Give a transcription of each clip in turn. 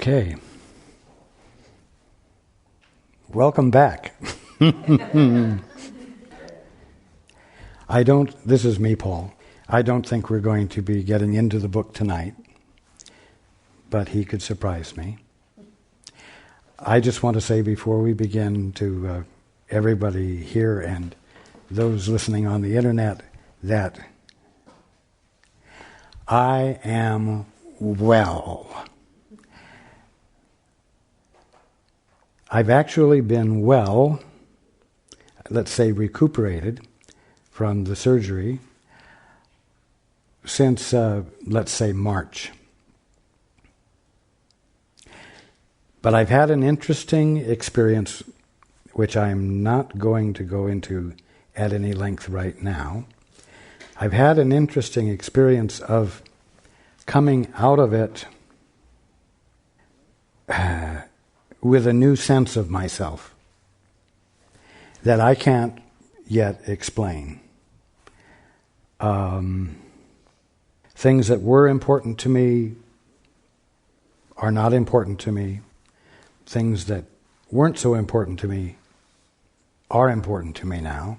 Okay. Welcome back. This is me, Paul. I don't think we're going to be getting into the book tonight, but he could surprise me. I just want to say before we begin to everybody here and those listening on the internet that I am well. I've actually been well, let's say recuperated from the surgery since, let's say, March. But I've had an interesting experience, which I'm not going to go into at any length right now. I've had an interesting experience of coming out of it with a new sense of myself that I can't yet explain. Things that were important to me are not important to me. Things that weren't so important to me are important to me now.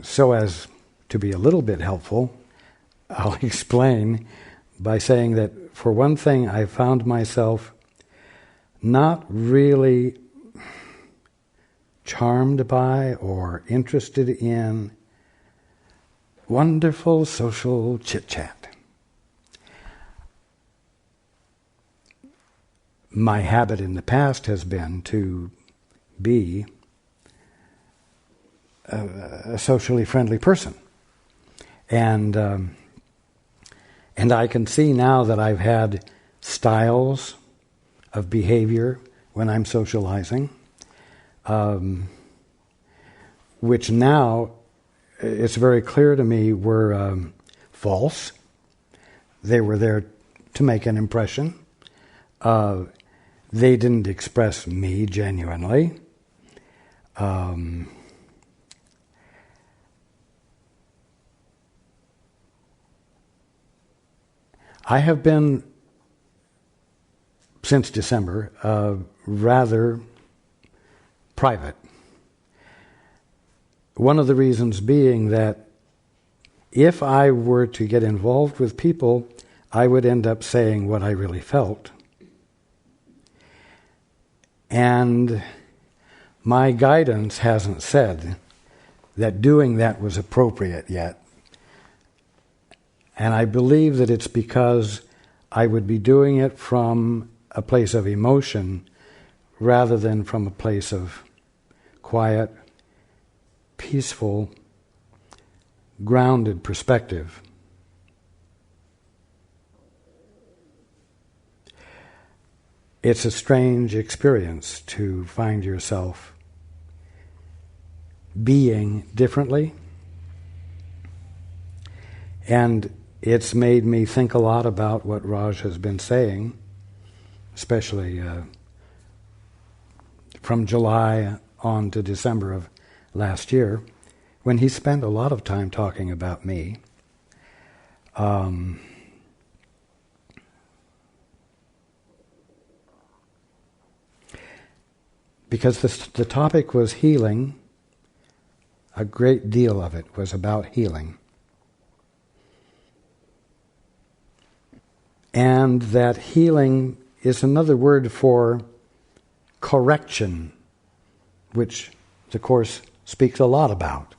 So as to be a little bit helpful, I'll explain by saying that, for one thing, I found myself not really charmed by or interested in wonderful social chit-chat. My habit in the past has been to be a socially friendly person. And I can see now that I've had styles of behavior when I'm socializing, which now it's very clear to me were false. They were there to make an impression. They didn't express me genuinely. I have been, since December, rather private. One of the reasons being that if I were to get involved with people, I would end up saying what I really felt. And my guidance hasn't said that doing that was appropriate yet. And I believe that it's because I would be doing it from a place of emotion rather than from a place of quiet, peaceful, grounded perspective. It's a strange experience to find yourself being differently. And it's made me think a lot about what Raj has been saying, especially from July on to December of last year, when he spent a lot of time talking about me. Because the topic was healing, a great deal of it was about healing. And that healing is another word for correction, which the Course speaks a lot about.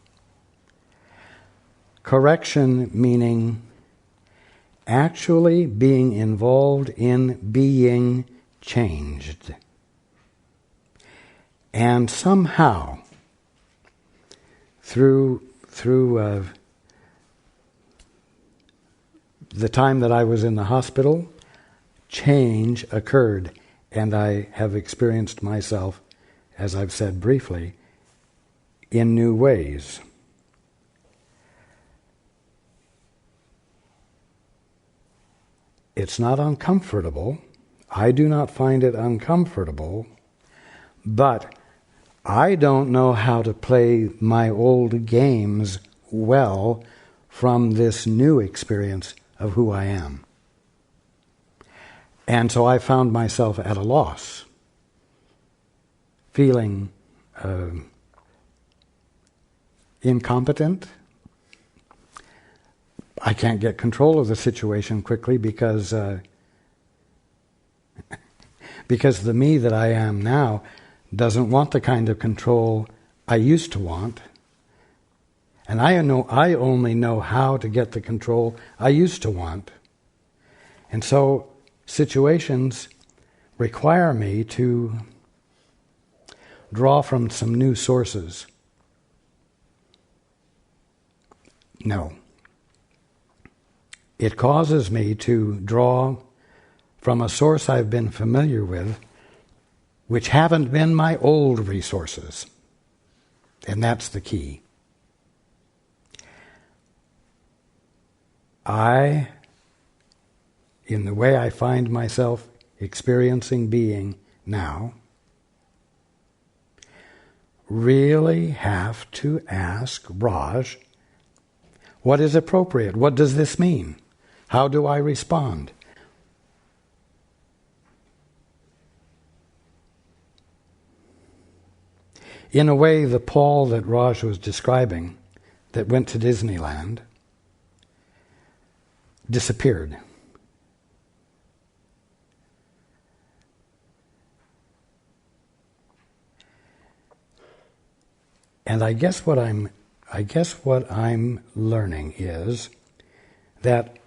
Correction meaning actually being involved in being changed. And somehow, through the time that I was in the hospital, change occurred, and I have experienced myself, as I've said briefly, in new ways. It's not uncomfortable. I do not find it uncomfortable, but I don't know how to play my old games well from this new experience of who I am. And so I found myself at a loss, feeling incompetent. I can't get control of the situation quickly because the me that I am now doesn't want the kind of control I used to want. And I only know how to get the control I used to want. And so situations require me to draw from some new sources. No. It causes me to draw from a source I've been familiar with, which haven't been my old resources. And that's the key. In the way I find myself experiencing being now, really have to ask Raj, what is appropriate? What does this mean? How do I respond? In a way, the Paul that Raj was describing, that went to Disneyland, disappeared. And I guess what I'm learning is that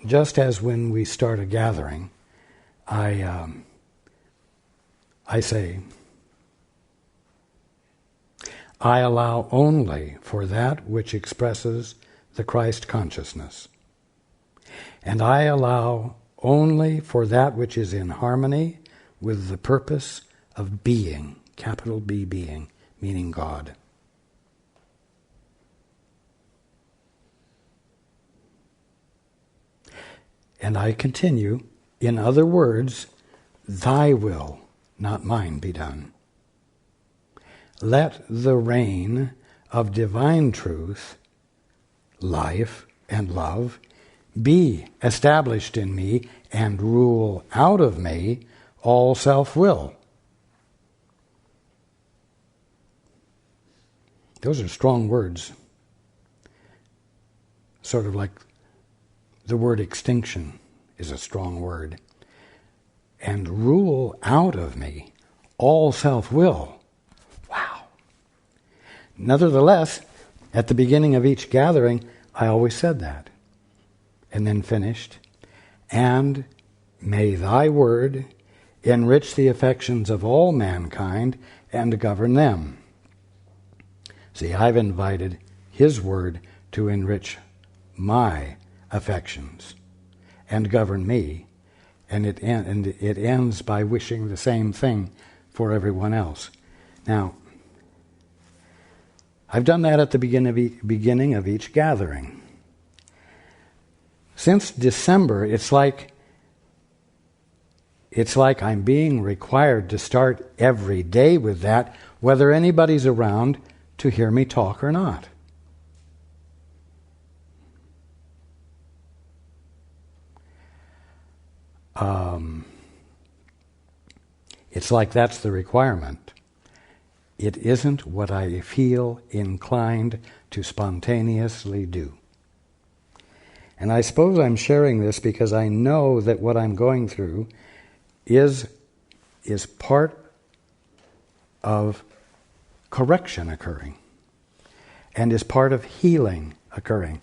just as when we start a gathering, I say, I allow only for that which expresses the Christ consciousness. And I allow only for that which is in harmony with the purpose of being, capital B being, meaning God. And I continue, in other words, thy will, not mine, be done. Let the reign of divine truth, life and love, be established in me and rule out of me all self-will. Those are strong words. Sort of like the word extinction is a strong word. And rule out of me all self-will. Wow. Nevertheless, at the beginning of each gathering, I always said that. And then finished. And may thy word enrich the affections of all mankind and govern them. See, I've invited his word to enrich my affections and govern me, and it ends by wishing the same thing for everyone else. Now, I've done that at the beginning of each gathering. Since December, it's like I'm being required to start every day with that, whether anybody's around to hear me talk or not. It's like that's the requirement. It isn't what I feel inclined to spontaneously do. And I suppose I'm sharing this because I know that what I'm going through is part of correction occurring and is part of healing occurring.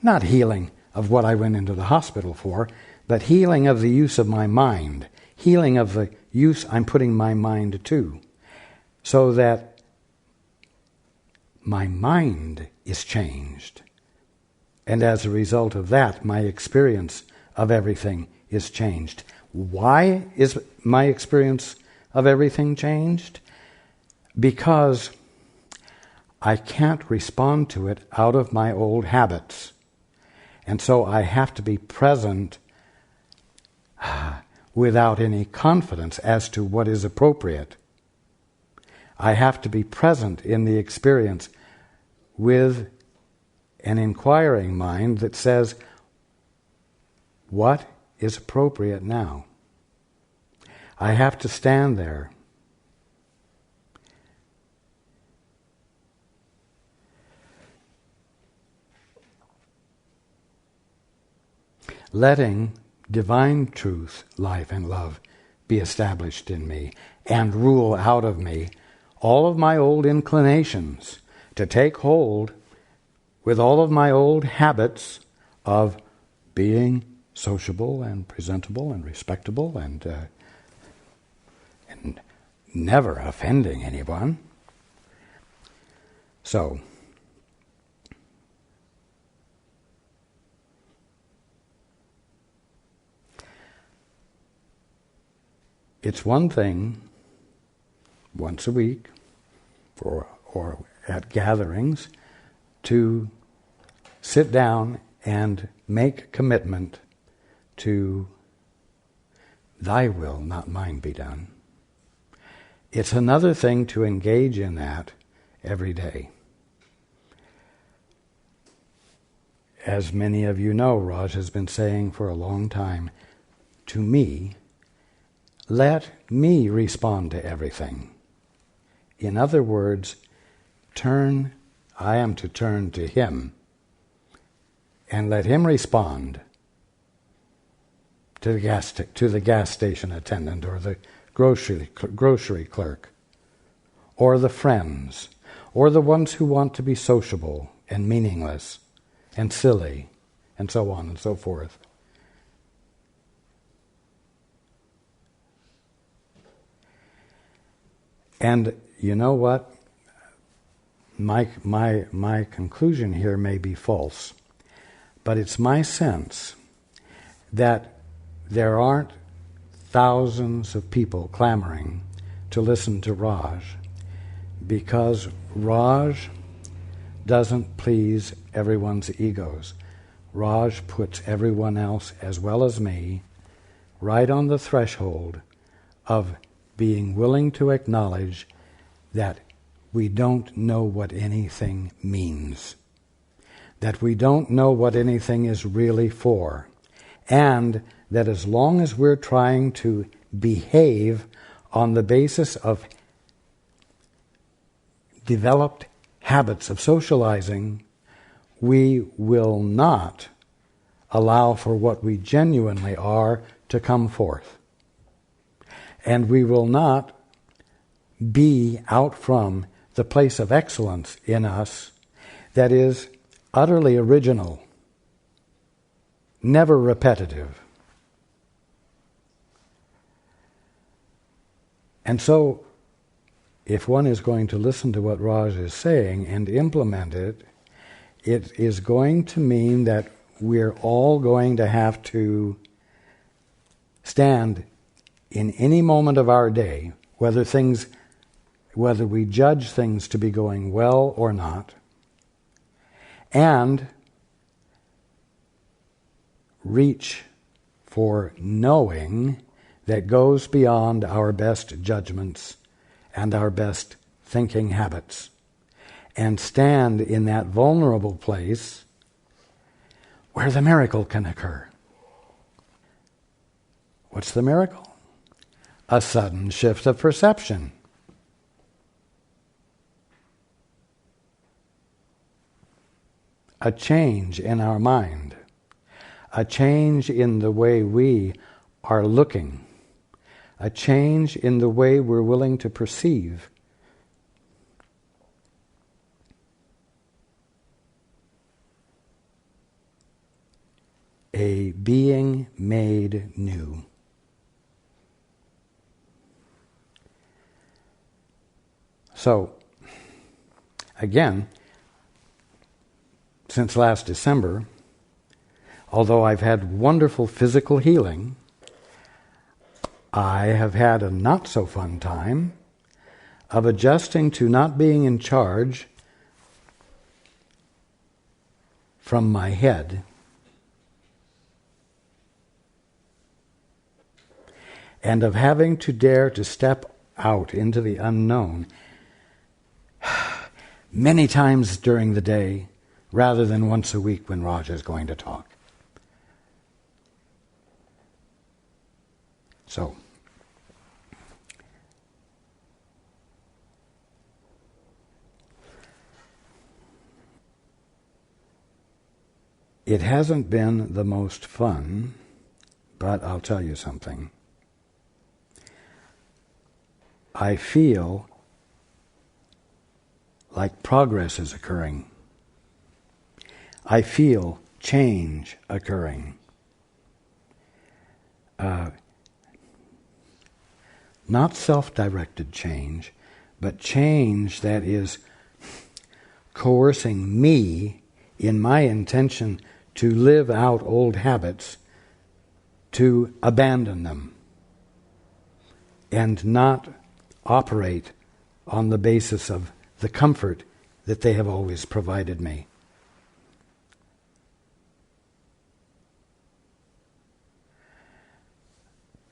Not healing of what I went into the hospital for, but healing of the use of my mind, healing of the use I'm putting my mind to, so that my mind is changed. And as a result of that, my experience of everything is changed. Why is my experience of everything changed? Because I can't respond to it out of my old habits. And so I have to be present without any confidence as to what is appropriate. I have to be present in the experience with an inquiring mind that says, what is appropriate now? I have to stand there. Letting divine truth, life, and love be established in me and rule out of me all of my old inclinations to take hold with all of my old habits of being sociable and presentable and respectable and never offending anyone. So, it's one thing once a week or at gatherings to sit down and make commitment to thy will, not mine, be done. It's another thing to engage in that every day. As many of you know, Raj has been saying for a long time to me, let me respond to everything. In other words, I am to turn to him and let him respond to the gas station attendant or the grocery clerk or the friends or the ones who want to be sociable and meaningless and silly and so on and so forth. And you know what? My conclusion here may be false, but it's my sense that there aren't thousands of people clamoring to listen to Raj because Raj doesn't please everyone's egos. Raj puts everyone else, as well as me, right on the threshold of being willing to acknowledge that we don't know what anything means, that we don't know what anything is really for, and that as long as we're trying to behave on the basis of developed habits of socializing, we will not allow for what we genuinely are to come forth. And we will not be out from the place of excellence in us that is utterly original, never repetitive. And so, if one is going to listen to what Raj is saying and implement it, it is going to mean that we're all going to have to stand in any moment of our day, whether we judge things to be going well or not, and reach for knowing that goes beyond our best judgments and our best thinking habits, and stand in that vulnerable place where the miracle can occur. What's the miracle? A sudden shift of perception. A change in our mind. A change in the way we are looking. A change in the way we're willing to perceive. A being made new. So, again, since last December, although I've had wonderful physical healing, I have had a not-so-fun time of adjusting to not being in charge from my head and of having to dare to step out into the unknown many times during the day rather than once a week when Raj is going to talk. So, It hasn't been the most fun, but I'll tell you something. I feel like progress is occurring. I feel change occurring. Not self-directed change, but change that is coercing me in my intention to live out old habits, to abandon them, and not operate on the basis of the comfort that they have always provided me.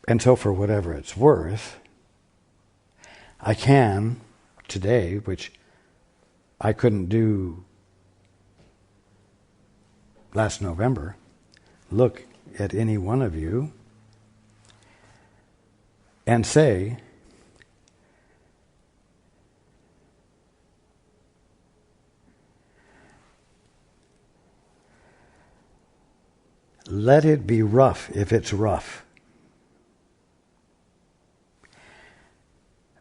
And so for whatever it's worth, I can today, which I couldn't do last November, look at any one of you and say, let it be rough if it's rough.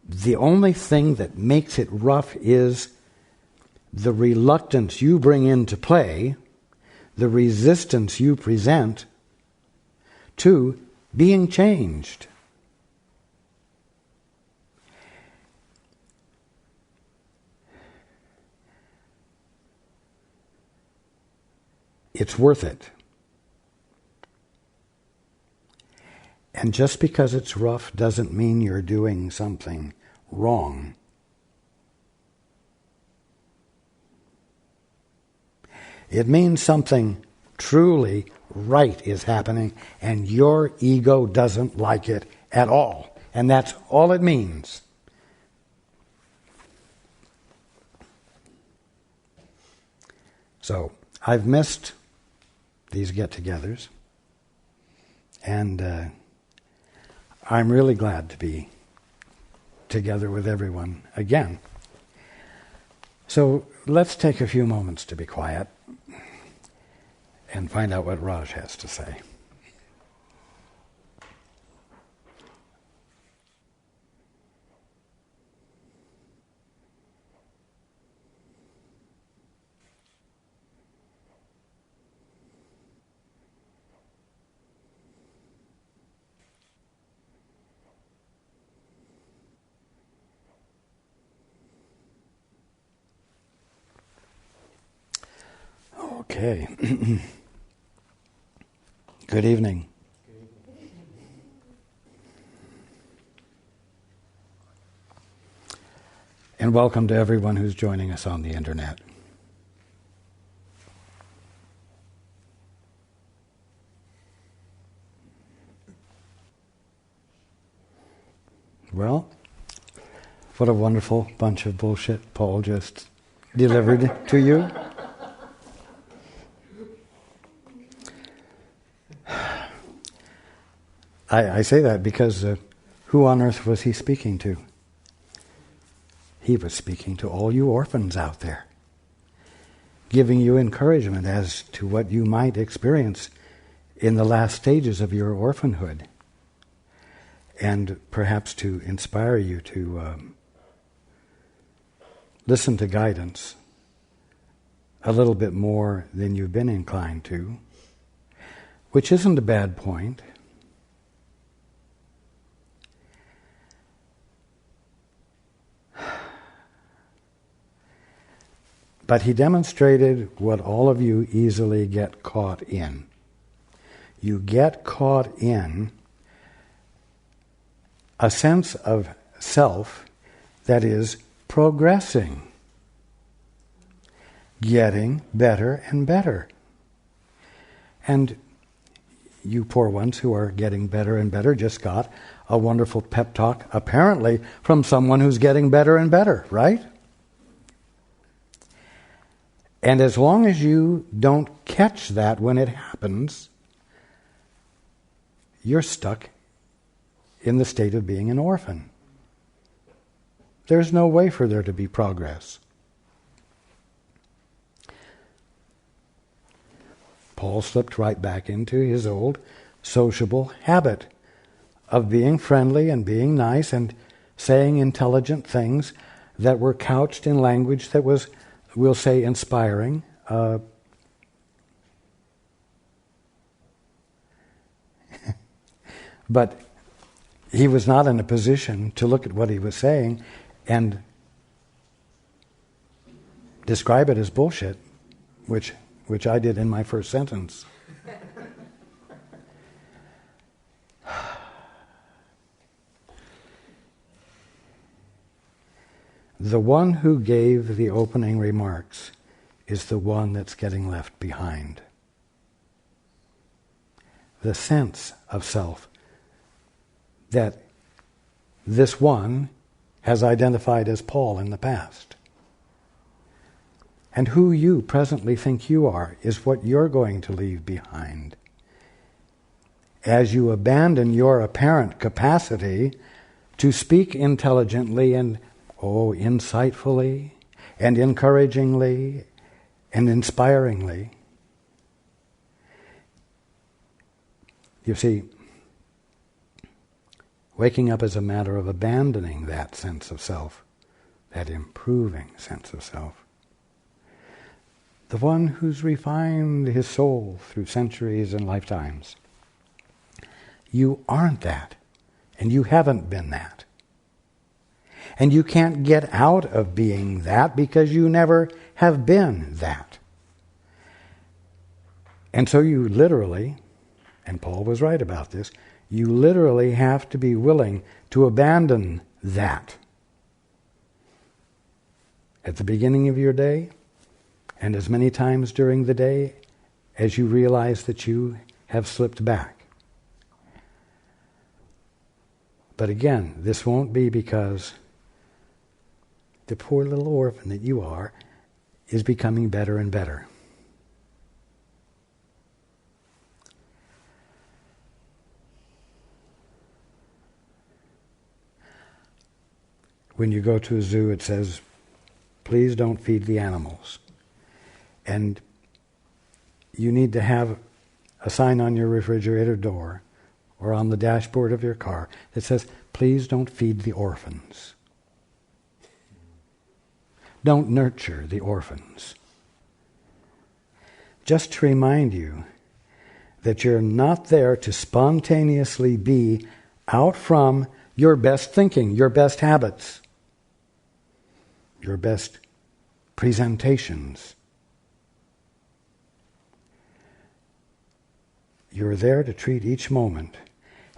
The only thing that makes it rough is the reluctance you bring into play, the resistance you present to being changed. It's worth it. And just because it's rough doesn't mean you're doing something wrong. It means something truly right is happening, and your ego doesn't like it at all. And that's all it means. So, I've missed these get-togethers, and I'm really glad to be together with everyone again. So let's take a few moments to be quiet and find out what Raj has to say. Okay. Good evening. And welcome to everyone who's joining us on the internet. Well, what a wonderful bunch of bullshit Paul just delivered to you. I say that because who on earth was he speaking to? He was speaking to all you orphans out there, giving you encouragement as to what you might experience in the last stages of your orphanhood, and perhaps to inspire you to listen to guidance a little bit more than you've been inclined to, which isn't a bad point. But he demonstrated what all of you easily get caught in. You get caught in a sense of self that is progressing, getting better and better. And you poor ones who are getting better and better just got a wonderful pep talk, apparently from someone who's getting better and better, right? And as long as you don't catch that when it happens, you're stuck in the state of being an orphan. There's no way for there to be progress. Paul Paul slipped right back into his old sociable habit of being friendly and being nice and saying intelligent things that were couched in language that was, we'll say, inspiring. But he was not in a position to look at what he was saying and describe it as bullshit, which I did in my first sentence. The one who gave the opening remarks is the one that's getting left behind. The sense of self that this one has identified as Paul in the past. And who you presently think you are is what you're going to leave behind. As you abandon your apparent capacity to speak intelligently and, insightfully and encouragingly and inspiringly. You see, waking up is a matter of abandoning that sense of self, that improving sense of self. The one who's refined his soul through centuries and lifetimes. You aren't that, and you haven't been that. And you can't get out of being that because you never have been that. And so you literally, and Paul was right about this, you literally have to be willing to abandon that. At the beginning of your day, and as many times during the day as you realize that you have slipped back. But again, this won't be because the poor little orphan that you are is becoming better and better. When you go to a zoo, it says, please don't feed the animals. And you need to have a sign on your refrigerator door or on the dashboard of your car that says, please don't feed the orphans. Don't nurture the orphans. Just to remind you that you're not there to spontaneously be out from your best thinking, your best habits, your best presentations. You're there to treat each moment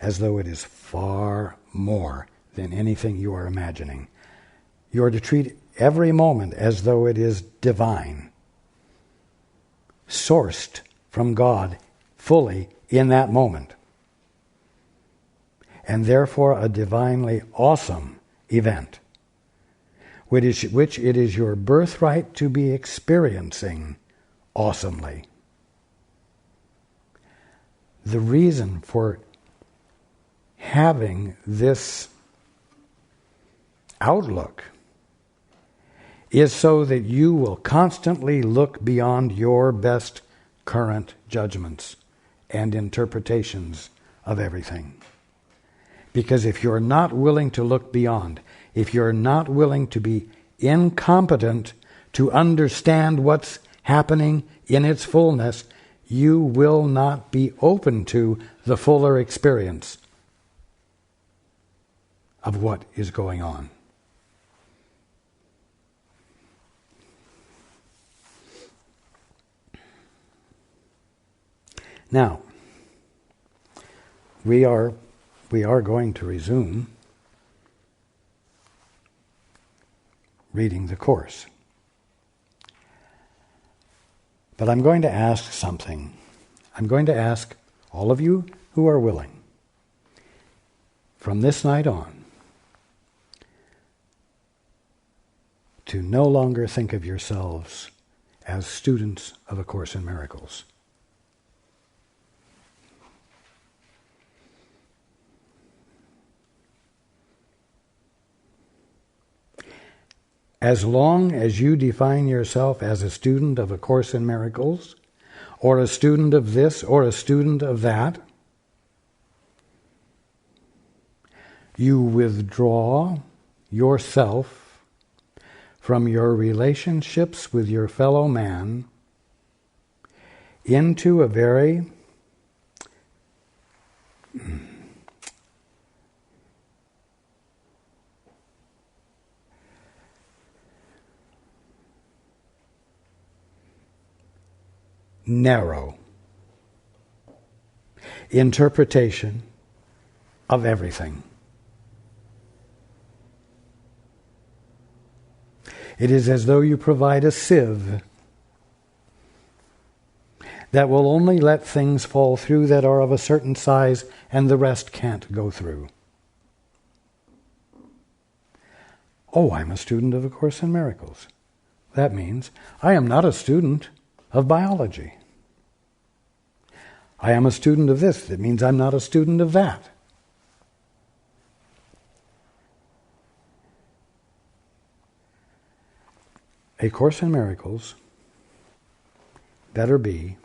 as though it is far more than anything you are imagining. You're to treat every moment as though it is divine, sourced from God fully in that moment, and therefore a divinely awesome event, which it is your birthright to be experiencing awesomely. The reason for having this outlook is so that you will constantly look beyond your best current judgments and interpretations of everything. Because if you're not willing to look beyond, if you're not willing to be incompetent to understand what's happening in its fullness, you will not be open to the fuller experience of what is going on. Now, we are going to resume reading the course. But I'm going to ask something. I'm going to ask all of you who are willing, from this night on, to no longer think of yourselves as students of A Course in Miracles. As long as you define yourself as a student of A Course in Miracles, or a student of this, or a student of that. You withdraw yourself from your relationships with your fellow man into a very narrow interpretation of everything. It is as though you provide a sieve that will only let things fall through that are of a certain size and the rest can't go through. Oh, I'm a student of A Course in Miracles. That means I am not a student of biology. I am a student of this. That means I'm not a student of that. A Course in Miracles better be,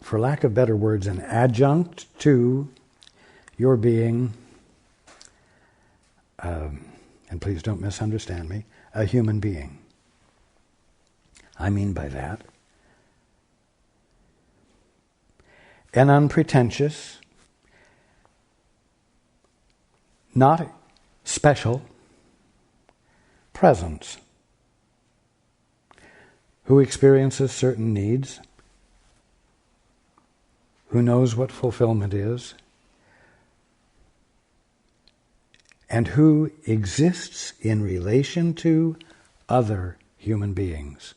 for lack of better words, an adjunct to your being, and please don't misunderstand me, a human being. I mean by that an unpretentious, not special presence who experiences certain needs, who knows what fulfillment is, and who exists in relation to other human beings,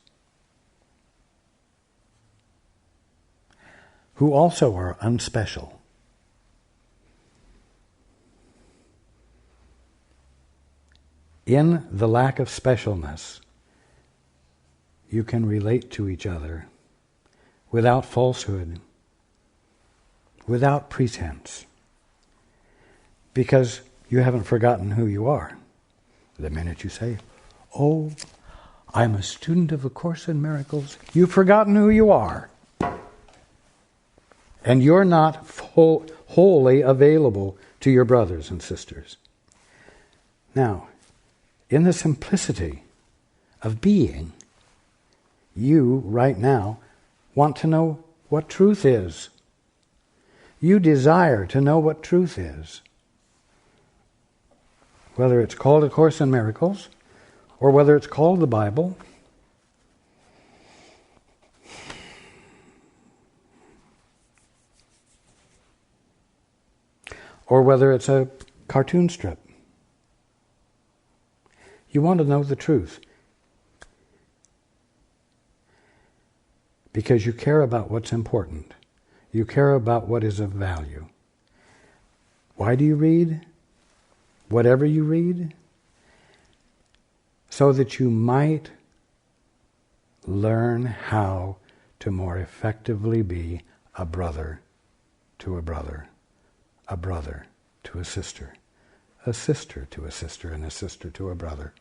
who also are unspecial. In the lack of specialness, you can relate to each other without falsehood, without pretense, because you haven't forgotten who you are. The minute you say, "Oh, I'm a student of A Course in Miracles," you've forgotten who you are. And you're not wholly available to your brothers and sisters. Now, in the simplicity of being, you, right now, want to know what truth is. You desire to know what truth is. Whether it's called A Course in Miracles, or whether it's called the Bible, or whether it's a cartoon strip. You want to know the truth because you care about what's important. You care about what is of value. Why do you read whatever you read? So that you might learn how to more effectively be a brother to a brother to a sister to a sister, and a sister to a brother.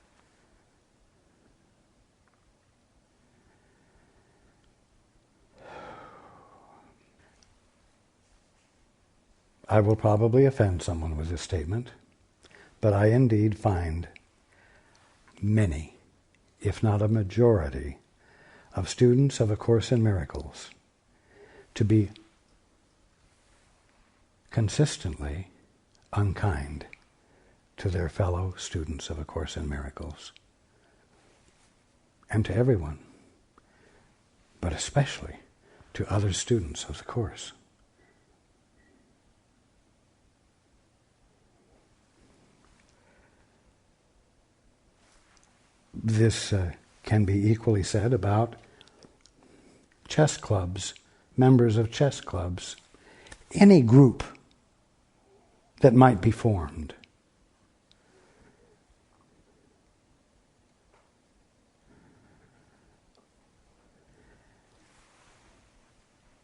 I will probably offend someone with this statement, but I indeed find many, if not a majority, of students of A Course in Miracles to be consistently unkind to their fellow students of A Course in Miracles, and to everyone, but especially to other students of the Course. This can be equally said about chess clubs, members of chess clubs, any group that might be formed.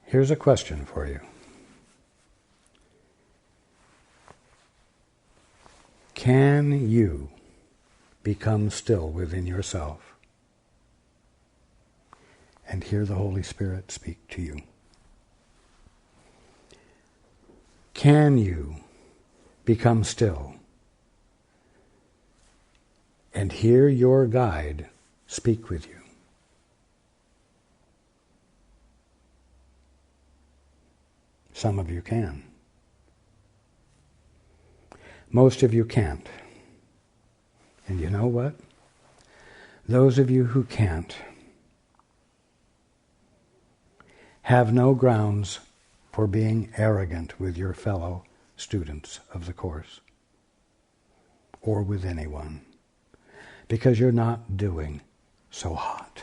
Here's a question for you. Can you become still within yourself and hear the Holy Spirit speak to you? Can you become still and hear your guide speak with you? Some of you can. Most of you can't. And you know what? Those of you who can't have no grounds for being arrogant with your fellow students of the course or with anyone, because you're not doing so hot.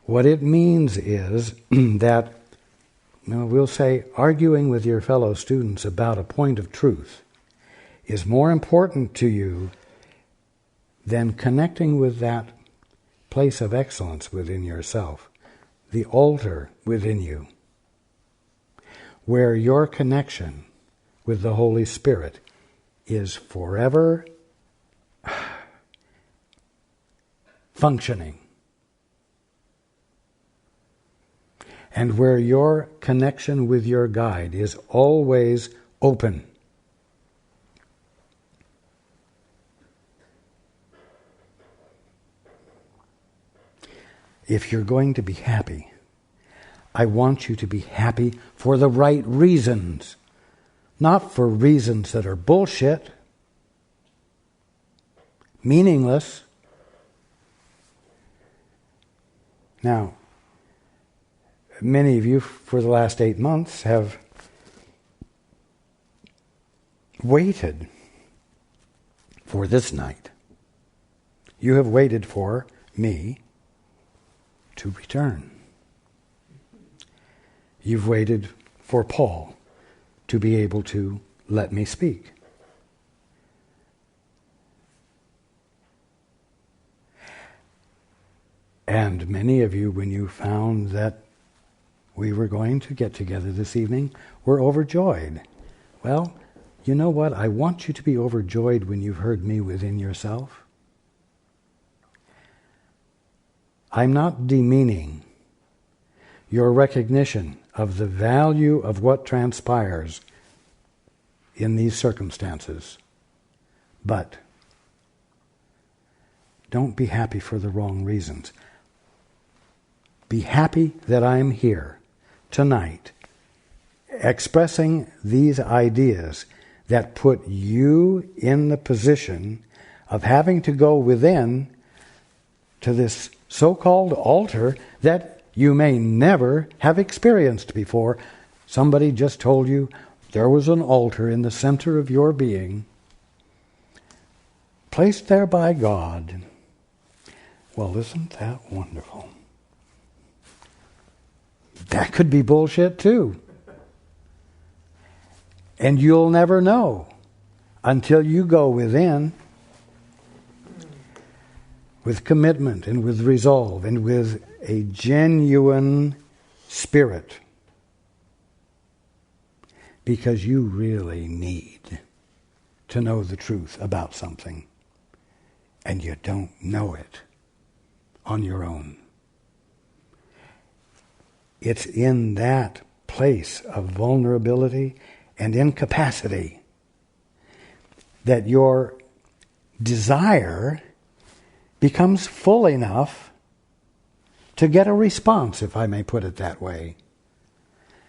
What it means is that, we'll say, arguing with your fellow students about a point of truth is more important to you than connecting with that place of excellence within yourself, the altar within you, where your connection with the Holy Spirit is forever functioning, and where your connection with your guide is always open. If you're going to be happy, I want you to be happy for the right reasons, not for reasons that are bullshit, meaningless. Now, many of you for the last 8 months have waited for this night. You have waited for me to return. You've waited for Paul to be able to let me speak. And many of you, when you found that we were going to get together this evening, were overjoyed. Well, you know what? I want you to be overjoyed when you've heard me within yourself. I'm not demeaning your recognition of the value of what transpires in these circumstances. But don't be happy for the wrong reasons. Be happy that I'm here tonight expressing these ideas that put you in the position of having to go within to this so-called altar that you may never have experienced before. Somebody just told you there was an altar in the center of your being, placed there by God. Well, isn't that wonderful? That could be bullshit too. And you'll never know until you go within with commitment and with resolve and with a genuine spirit, because you really need to know the truth about something and you don't know it on your own. It's in that place of vulnerability and incapacity that your desire becomes full enough to get a response, if I may put it that way.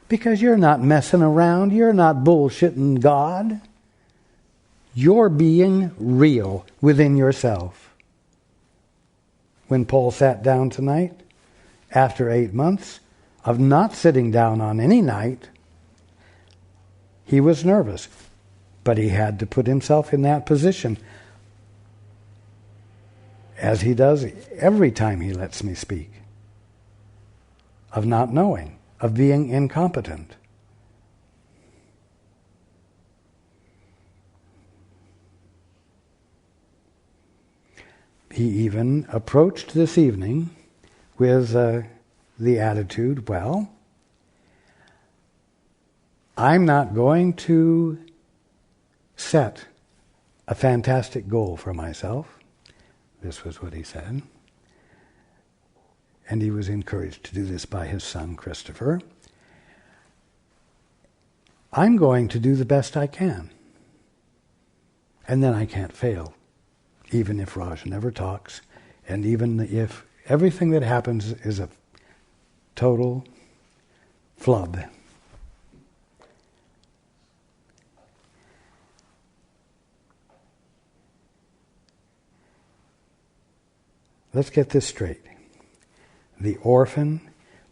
Because you're not messing around, you're not bullshitting God. You're being real within yourself. When Paul sat down tonight, after 8 months of not sitting down on any night, he was nervous, but he had to put himself in that position, as he does every time he lets me speak, of not knowing, of being incompetent. He even approached this evening with the attitude, well, I'm not going to set a fantastic goal for myself. This was what he said. And he was encouraged to do this by his son, Christopher. I'm going to do the best I can. And then I can't fail, even if Raj never talks, and even if everything that happens is a total flub. Let's get this straight. The orphan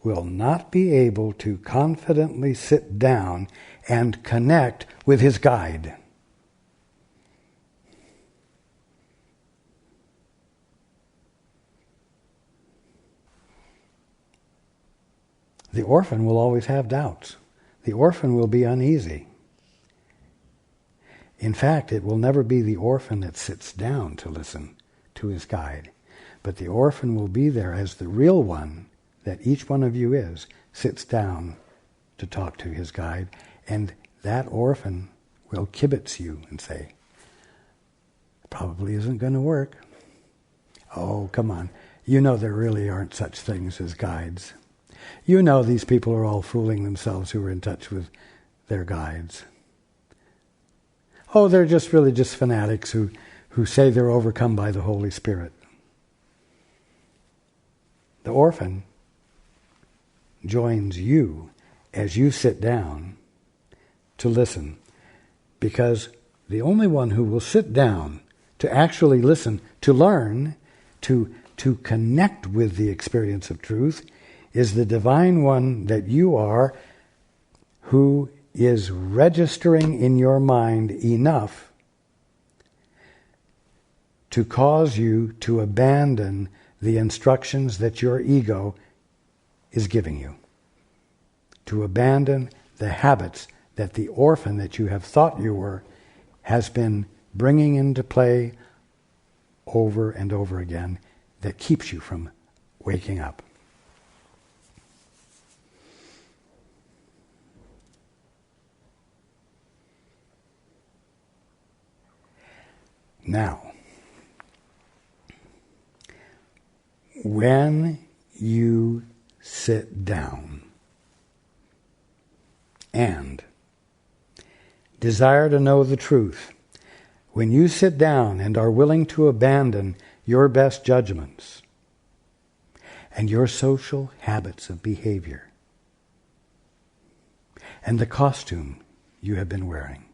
will not be able to confidently sit down and connect with his guide. The orphan will always have doubts. The orphan will be uneasy. In fact, it will never be the orphan that sits down to listen to his guide. But the orphan will be there as the real one that each one of you is, sits down to talk to his guide, and that orphan will kibitz you and say, probably isn't going to work. Oh, come on. You know there really aren't such things as guides. You know these people are all fooling themselves who are in touch with their guides. Oh, they're just really just fanatics who say they're overcome by the Holy Spirit. The orphan joins you as you sit down to listen, because the only one who will sit down to actually listen, to learn, to connect with the experience of truth is the divine one that you are, who is registering in your mind enough to cause you to abandon the instructions that your ego is giving you, to abandon the habits that the orphan that you have thought you were has been bringing into play over and over again that keeps you from waking up. Now, when you sit down and desire to know the truth, when you sit down and are willing to abandon your best judgments and your social habits of behavior and the costume you have been wearing,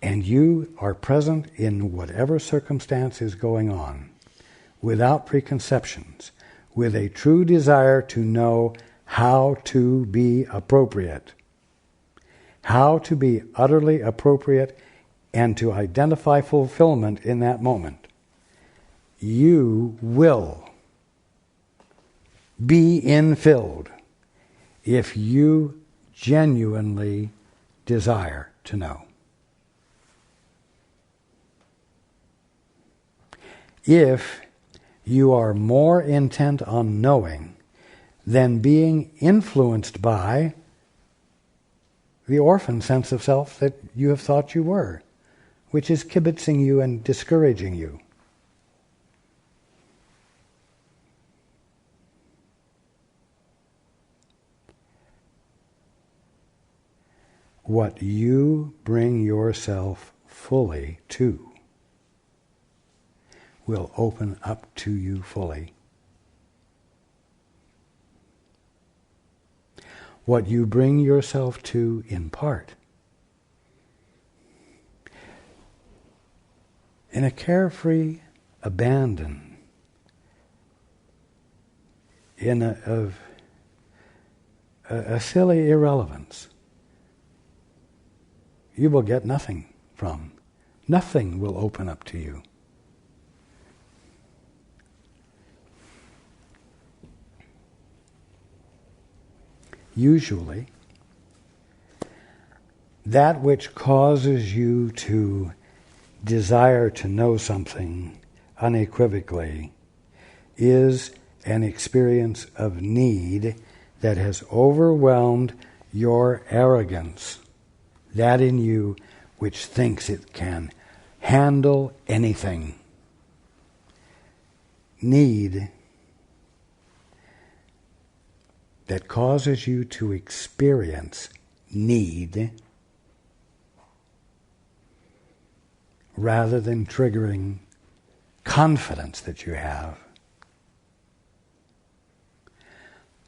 and you are present in whatever circumstance is going on, without preconceptions, with a true desire to know how to be appropriate, how to be utterly appropriate, and to identify fulfillment in that moment, you will be infilled if you genuinely desire to know. If you are more intent on knowing than being influenced by the orphan sense of self that you have thought you were, which is kibitzing you and discouraging you. What you bring yourself fully to will open up to you fully. What you bring yourself to in part, in a carefree abandon, in a silly irrelevance, you will get nothing from. Nothing will open up to you. Usually, that which causes you to desire to know something unequivocally is an experience of need that has overwhelmed your arrogance. That in you which thinks it can handle anything. Need that causes you to experience need rather than triggering confidence that you have,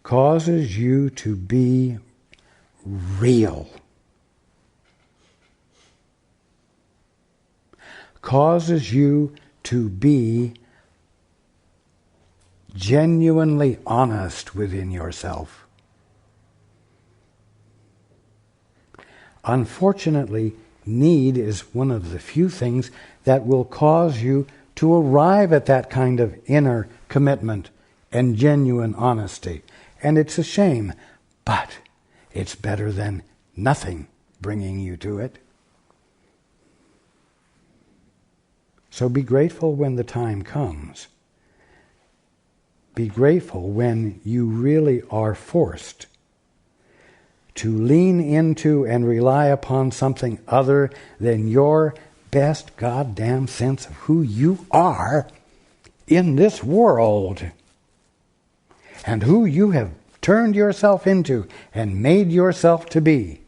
causes you to be real, causes you to be genuinely honest within yourself. Unfortunately, need is one of the few things that will cause you to arrive at that kind of inner commitment and genuine honesty. And it's a shame, but it's better than nothing bringing you to it. So be grateful when the time comes. Be grateful when you really are forced to lean into and rely upon something other than your best goddamn sense of who you are in this world and who you have turned yourself into and made yourself to be.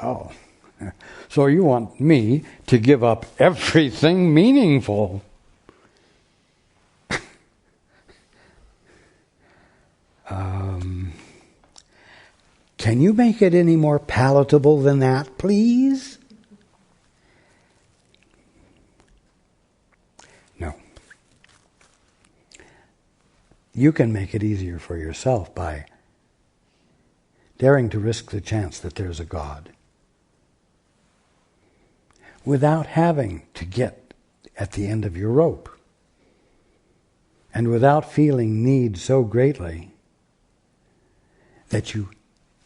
Well, so you want me to give up everything meaningful? Can you make it any more palatable than that, please? No. You can make it easier for yourself by daring to risk the chance that there's a God, without having to get at the end of your rope, and without feeling need so greatly that you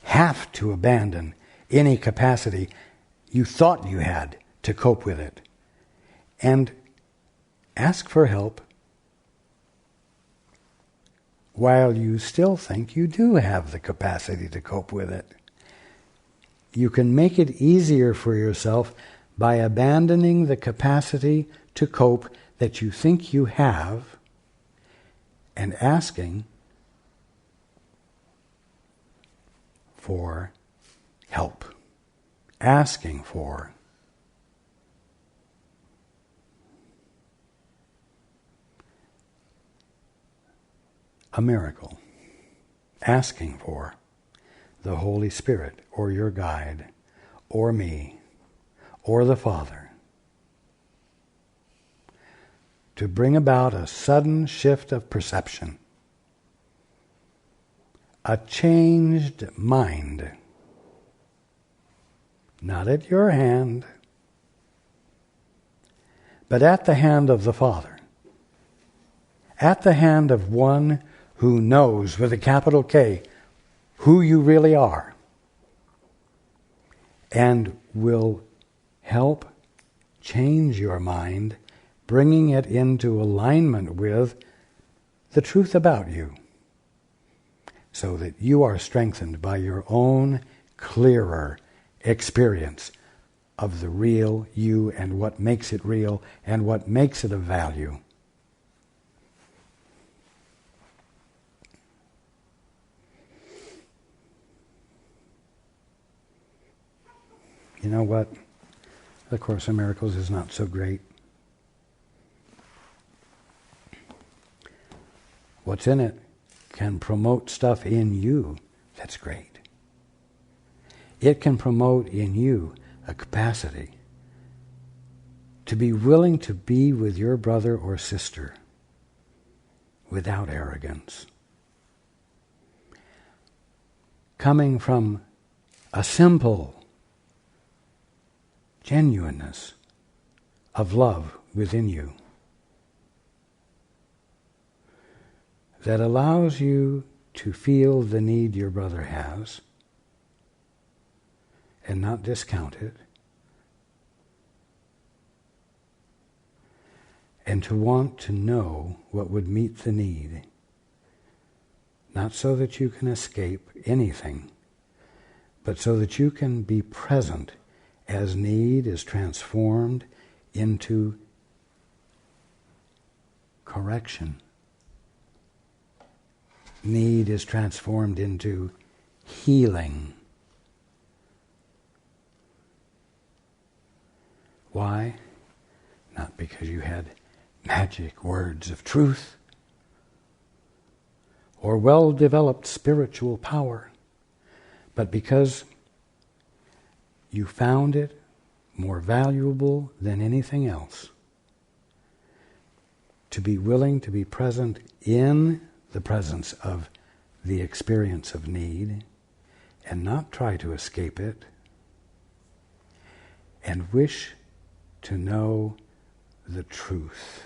have to abandon any capacity you thought you had to cope with it, and ask for help while you still think you do have the capacity to cope with it. You can make it easier for yourself by abandoning the capacity to cope that you think you have and asking for help, asking for a miracle, asking for the Holy Spirit or your guide or me or the Father to bring about a sudden shift of perception, a changed mind, not at your hand, but at the hand of the Father, at the hand of one who knows, with a capital K, who you really are, and will help change your mind, bringing it into alignment with the truth about you, so that you are strengthened by your own clearer experience of the real you and what makes it real and what makes it of value. You know what? The Course in Miracles is not so great. What's in it can promote stuff in you that's great. It can promote in you a capacity to be willing to be with your brother or sister without arrogance, coming from a simple genuineness of love within you that allows you to feel the need your brother has and not discount it, and to want to know what would meet the need, not so that you can escape anything, but so that you can be present as need is transformed into correction. Need is transformed into healing. Why? Not because you had magic words of truth or well-developed spiritual power, but because you found it more valuable than anything else to be willing to be present in the presence of the experience of need and not try to escape it, and wish to know the truth.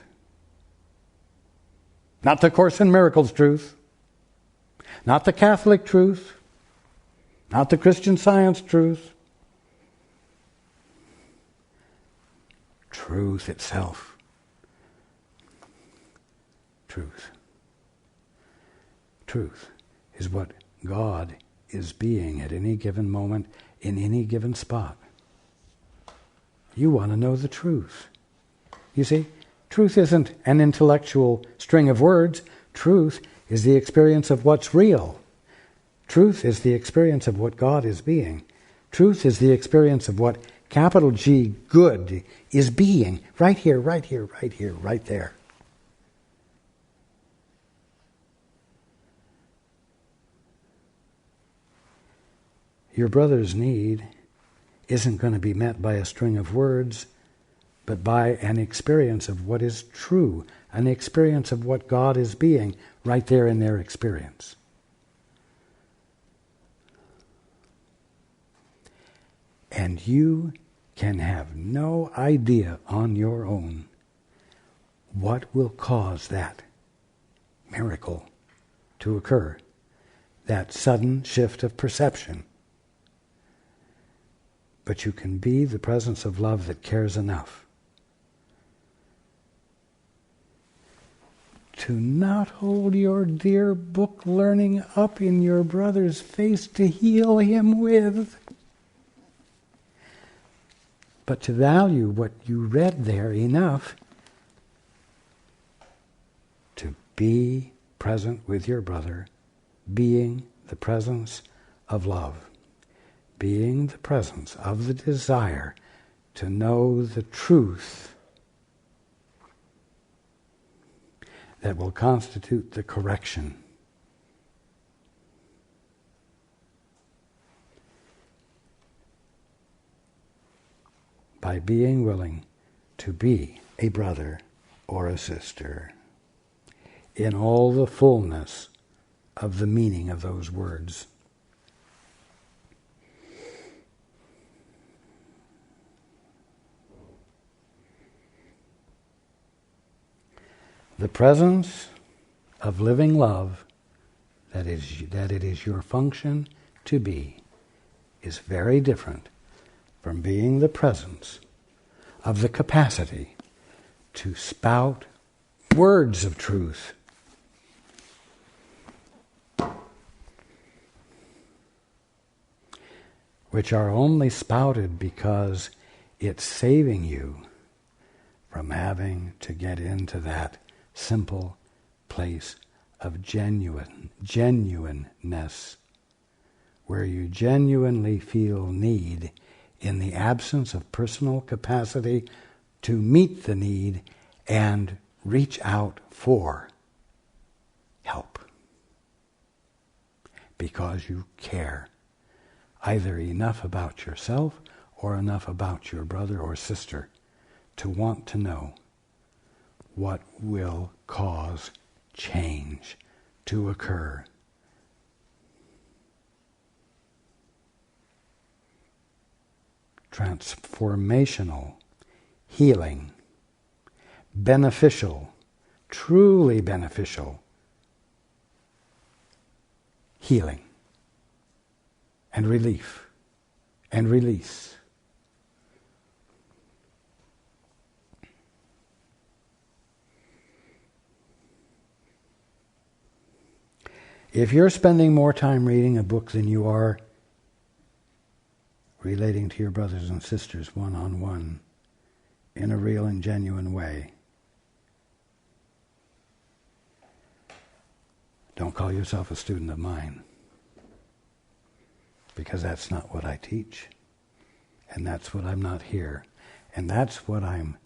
Not the Course in Miracles truth, not the Catholic truth, not the Christian Science truth. Truth itself. Truth. Truth is what God is being at any given moment, in any given spot. You want to know the truth. You see, truth isn't an intellectual string of words. Truth is the experience of what's real. Truth is the experience of what God is being. Truth is the experience of what capital G, good, is being. Right here, right here, right here, right there. Your brother's need isn't going to be met by a string of words, but by an experience of what is true, an experience of what God is being right there in their experience. And you can have no idea on your own what will cause that miracle to occur, that sudden shift of perception. But you can be the presence of love that cares enough to not hold your dear book learning up in your brother's face to heal him with, but to value what you read there enough to be present with your brother, being the presence of love, being the presence of the desire to know the truth that will constitute the correction. By being willing to be a brother or a sister in all the fullness of the meaning of those words. The presence of living love that it is your function to be is very different from being the presence of the capacity to spout words of truth. Which are only spouted because it's saving you from having to get into that simple place of genuineness, where you genuinely feel need in the absence of personal capacity to meet the need and reach out for help. Because you care either enough about yourself or enough about your brother or sister to want to know what will cause change to occur. Transformational, healing, beneficial, truly beneficial healing and relief and release. If you're spending more time reading a book than you are relating to your brothers and sisters one-on-one in a real and genuine way, don't call yourself a student of mine, because that's not what I teach, and that's what I'm not here, and that's what I'm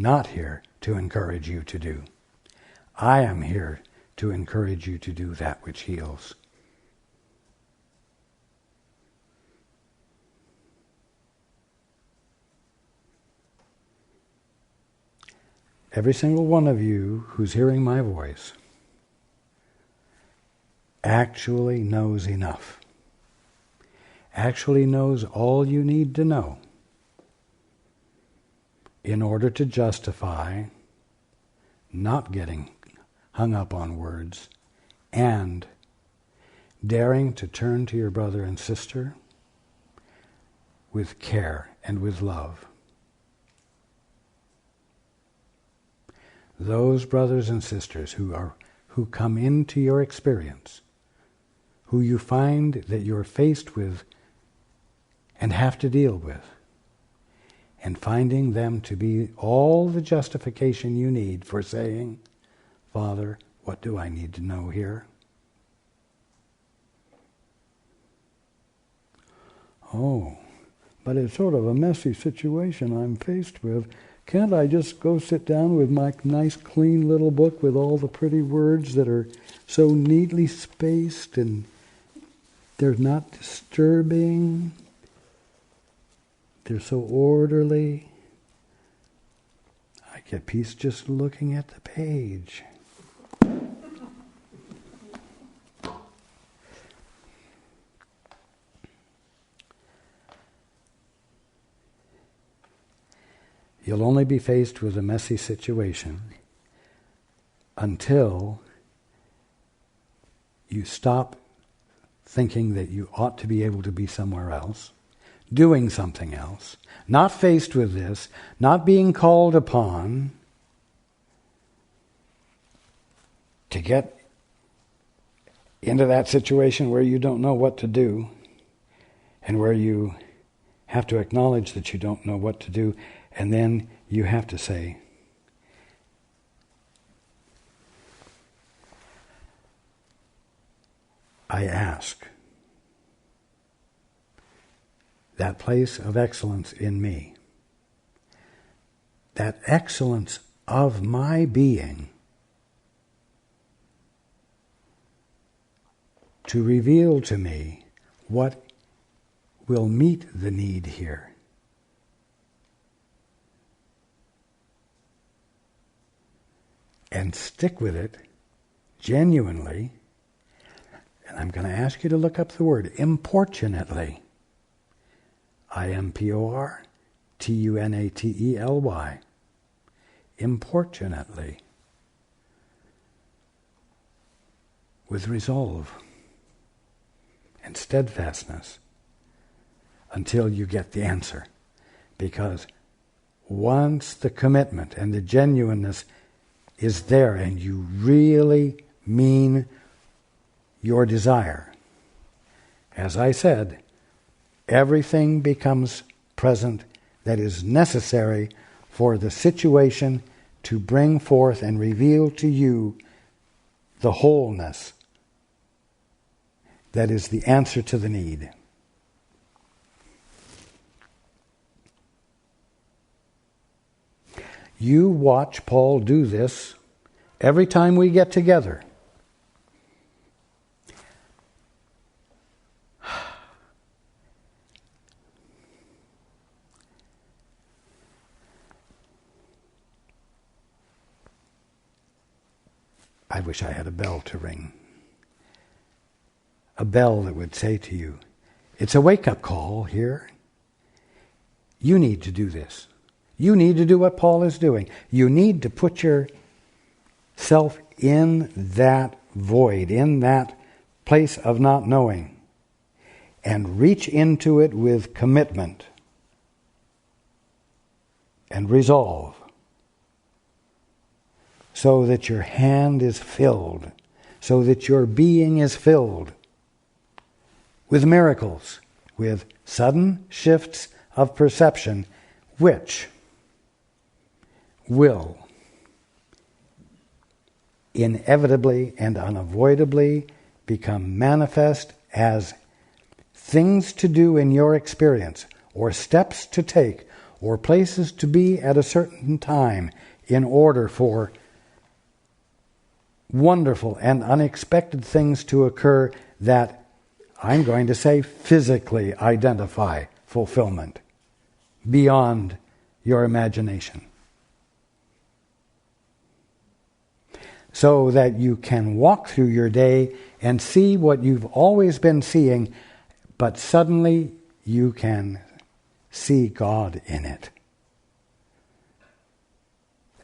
not here to encourage you to do. I am here to encourage you to do that which heals. Every single one of you who's hearing my voice actually knows enough, actually knows all you need to know in order to justify not getting hung up on words and daring to turn to your brother and sister with care and with love. Those brothers and sisters who come into your experience, who you find that you're faced with and have to deal with, and finding them to be all the justification you need for saying, Father, what do I need to know here? Oh, but it's sort of a messy situation I'm faced with. Can't I just go sit down with my nice clean little book with all the pretty words that are so neatly spaced and they're not disturbing? They're so orderly. I get peace just looking at the page. You'll only be faced with a messy situation until you stop thinking that you ought to be able to be somewhere else, doing something else, not faced with this, not being called upon to get into that situation where you don't know what to do and where you have to acknowledge that you don't know what to do, and then you have to say, I ask that place of excellence in me, that excellence of my being, to reveal to me what will meet the need here. And stick with it genuinely. And I'm going to ask you to look up the word importunately. I-M-P-O-R-T-U-N-A-T-E-L-Y. Importunately. With resolve and steadfastness until you get the answer. Because once the commitment and the genuineness is there and you really mean your desire, as I said, everything becomes present that is necessary for the situation to bring forth and reveal to you the wholeness that is the answer to the need. You watch Paul do this every time we get together. I wish I had a bell to ring. A bell that would say to you, it's a wake-up call here. You need to do this. You need to do what Paul is doing. You need to put yourself in that void, in that place of not knowing. and reach into it with commitment and resolve, so that your hand is filled, so that your being is filled with miracles, with sudden shifts of perception, which will inevitably and unavoidably become manifest as things to do in your experience, or steps to take, or places to be at a certain time in order for wonderful and unexpected things to occur that, I'm going to say, physically identify fulfillment beyond your imagination. So that you can walk through your day and see what you've always been seeing, but suddenly you can see God in it.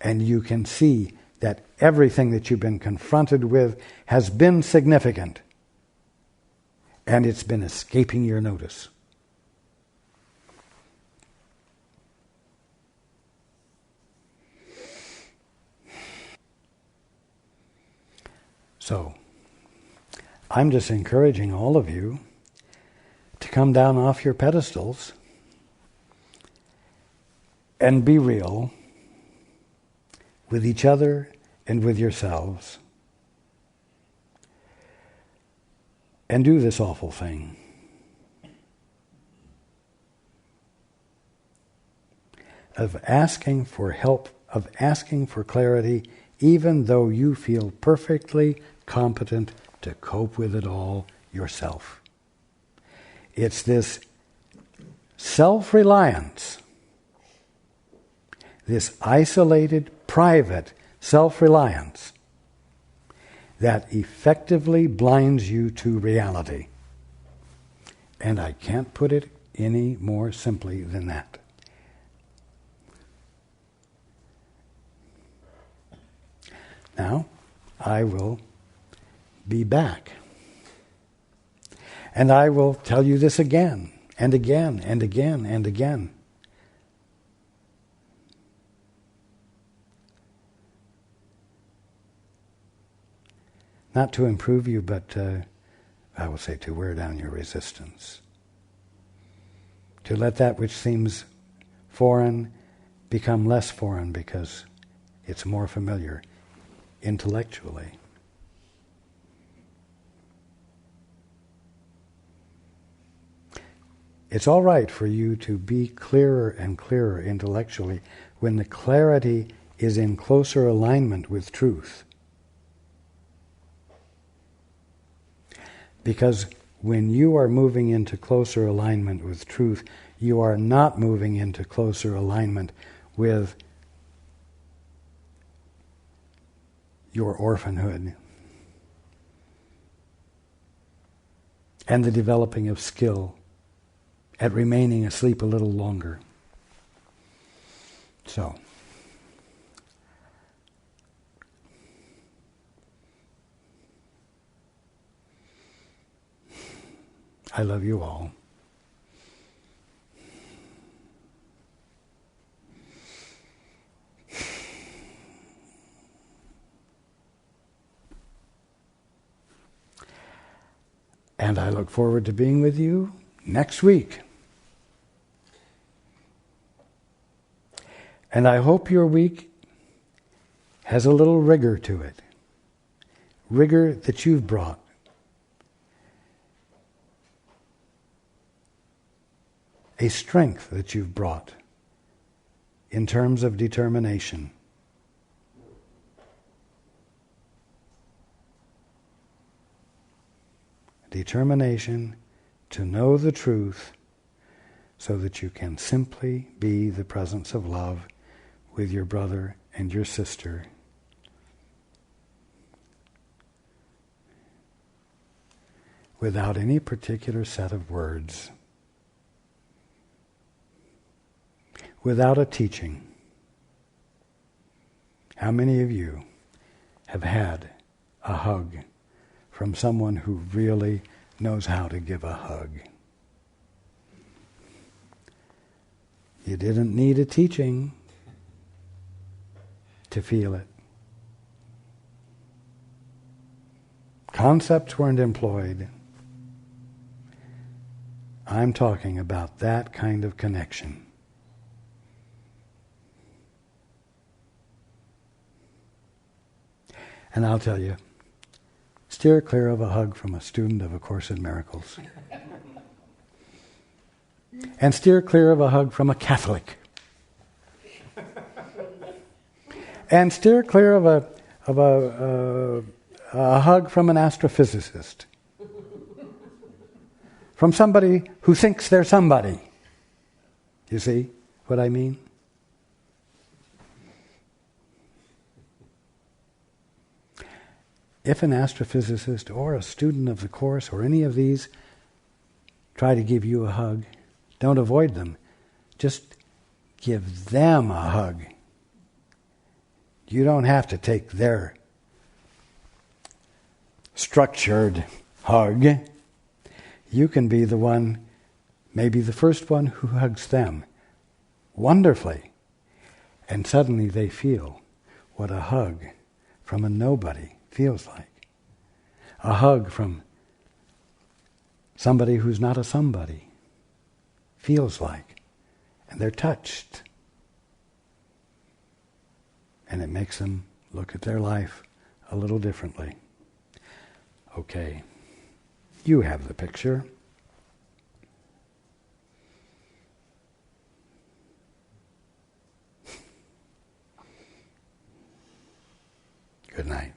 And you can see that everything that you've been confronted with has been significant, and it's been escaping your notice. So, I'm just encouraging all of you to come down off your pedestals and be real with each other and with yourselves, and do this awful thing. Of asking for help, of asking for clarity, even though you feel perfectly competent to cope with it all yourself. It's this self-reliance, this isolated, private self-reliance that effectively blinds you to reality. And I can't put it any more simply than that. Now, I will be back. And I will tell you this again, and again, and again, and again. Not to improve you, but I will say to wear down your resistance. To let that which seems foreign become less foreign because it's more familiar intellectually. It's all right for you to be clearer and clearer intellectually when the clarity is in closer alignment with truth. Because when you are moving into closer alignment with truth, you are not moving into closer alignment with your orphanhood and the developing of skill at remaining asleep a little longer. So, I love you all. And I look forward to being with you next week. And I hope your week has a little rigor to it. Rigor that you've brought. A strength that you've brought in terms of determination. Determination to know the truth so that you can simply be the presence of love with your brother and your sister. Without any particular set of words. Without a teaching. How many of you have had a hug from someone who really knows how to give a hug? You didn't need a teaching to feel it. Concepts weren't employed. I'm talking about that kind of connection. And I'll tell you, steer clear of a hug from a student of A Course in Miracles. And steer clear of a hug from a Catholic. And steer clear of a hug from an astrophysicist. From somebody who thinks they're somebody. You see what I mean? If an astrophysicist or a student of the Course or any of these try to give you a hug, don't avoid them. Just give them a hug. You don't have to take their structured hug. You can be the one, maybe the first one who hugs them wonderfully. And suddenly they feel what a hug from a nobody feels like. A hug from somebody who's not a somebody feels like. And they're touched. And it makes them look at their life a little differently. Okay, you have the picture. Good night.